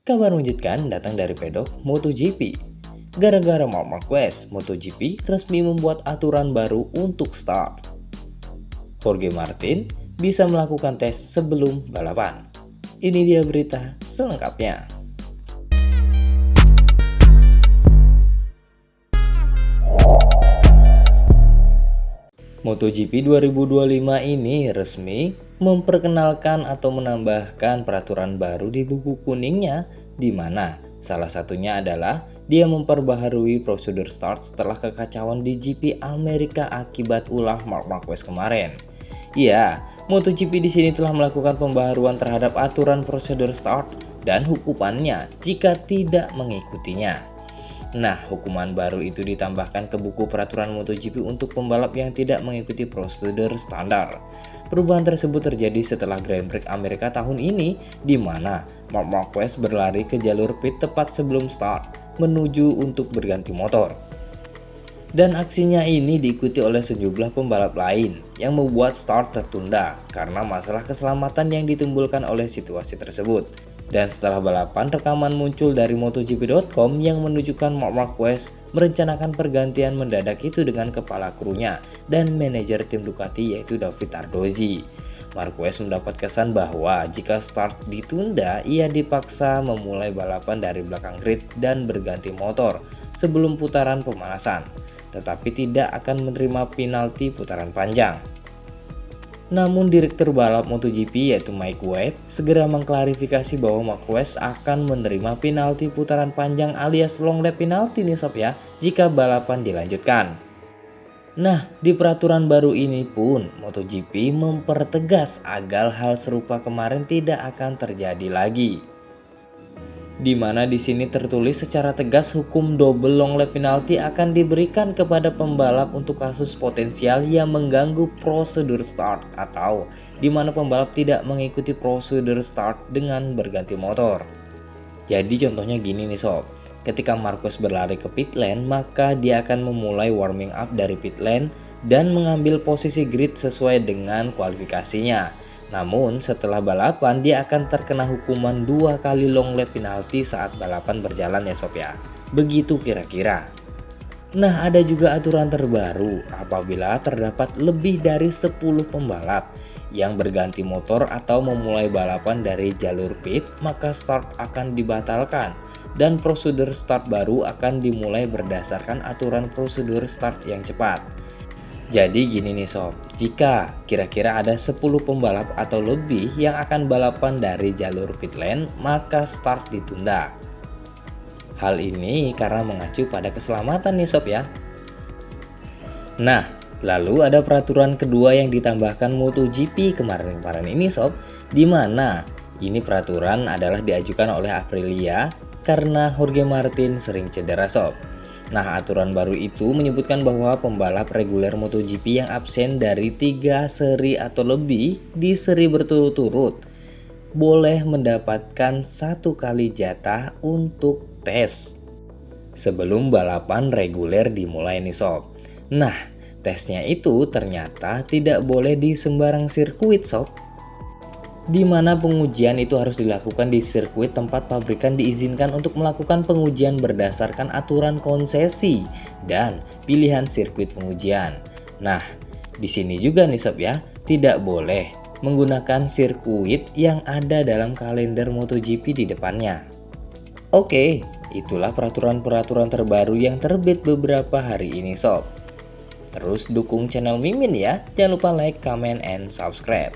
Kabar mengejutkan datang dari pedok MotoGP. Gara-gara Marc Marquez, MotoGP resmi membuat aturan baru untuk start. Jorge Martin bisa melakukan tes sebelum balapan. Ini dia berita selengkapnya. MotoGP 2025 ini resmi memperkenalkan atau menambahkan peraturan baru di buku kuningnya, di mana salah satunya adalah dia memperbaharui prosedur start setelah kekacauan di GP Amerika akibat ulah Marc Marquez kemarin. Ya, MotoGP di sini telah melakukan pembaharuan terhadap aturan prosedur start dan hukumannya jika tidak mengikutinya. Nah, hukuman baru itu ditambahkan ke buku peraturan MotoGP untuk pembalap yang tidak mengikuti prosedur standar. Perubahan tersebut terjadi setelah Grand Prix Amerika tahun ini, di mana Marc Marquez berlari ke jalur pit tepat sebelum start, menuju untuk berganti motor. Dan aksinya ini diikuti oleh sejumlah pembalap lain yang membuat start tertunda karena masalah keselamatan yang ditimbulkan oleh situasi tersebut. Dan setelah balapan, rekaman muncul dari MotoGP.com yang menunjukkan Marc Marquez merencanakan pergantian mendadak itu dengan kepala krunya dan manajer tim Ducati yaitu David Tardozzi. Marquez mendapat kesan bahwa jika start ditunda, ia dipaksa memulai balapan dari belakang grid dan berganti motor sebelum putaran pemanasan, tetapi tidak akan menerima penalti putaran panjang. Namun direktur balap MotoGP yaitu Mike Webb segera mengklarifikasi bahwa Marquez akan menerima penalti putaran panjang alias long lap penalti nih sob ya, jika balapan dilanjutkan. Nah, di peraturan baru ini pun MotoGP mempertegas agar hal serupa kemarin tidak akan terjadi lagi. Di mana di sini tertulis secara tegas hukum double long lap penalti akan diberikan kepada pembalap untuk kasus potensial yang mengganggu prosedur start atau di mana pembalap tidak mengikuti prosedur start dengan berganti motor. Jadi contohnya gini nih sob, ketika Marquez berlari ke pit lane, maka dia akan memulai warming up dari pit lane dan mengambil posisi grid sesuai dengan kualifikasinya. Namun setelah balapan dia akan terkena hukuman 2 kali long lap penalti saat balapan berjalan ya sob ya. Begitu kira-kira. Nah, ada juga aturan terbaru apabila terdapat lebih dari 10 pembalap yang berganti motor atau memulai balapan dari jalur pit, maka start akan dibatalkan dan prosedur start baru akan dimulai berdasarkan aturan prosedur start yang cepat. Jadi gini nih sob, jika kira-kira ada 10 pembalap atau lebih yang akan balapan dari jalur pit lane, maka start ditunda. Hal ini karena mengacu pada keselamatan nih sob ya. Nah, lalu ada peraturan kedua yang ditambahkan MotoGP kemarin ini sob, di mana ini peraturan adalah diajukan oleh Aprilia karena Jorge Martin sering cedera sob. Nah, aturan baru itu menyebutkan bahwa pembalap reguler MotoGP yang absen dari 3 seri atau lebih di seri berturut-turut boleh mendapatkan 1 kali jatah untuk tes sebelum balapan reguler dimulai nih sob. Nah, tesnya itu ternyata tidak boleh di sembarang sirkuit sob, di mana pengujian itu harus dilakukan di sirkuit tempat pabrikan diizinkan untuk melakukan pengujian berdasarkan aturan konsesi dan pilihan sirkuit pengujian. Nah, di sini juga nih sob ya, tidak boleh menggunakan sirkuit yang ada dalam kalender MotoGP di depannya. Oke, itulah peraturan-peraturan terbaru yang terbit beberapa hari ini sob. Terus dukung channel Mimin ya, jangan lupa like, comment, and subscribe.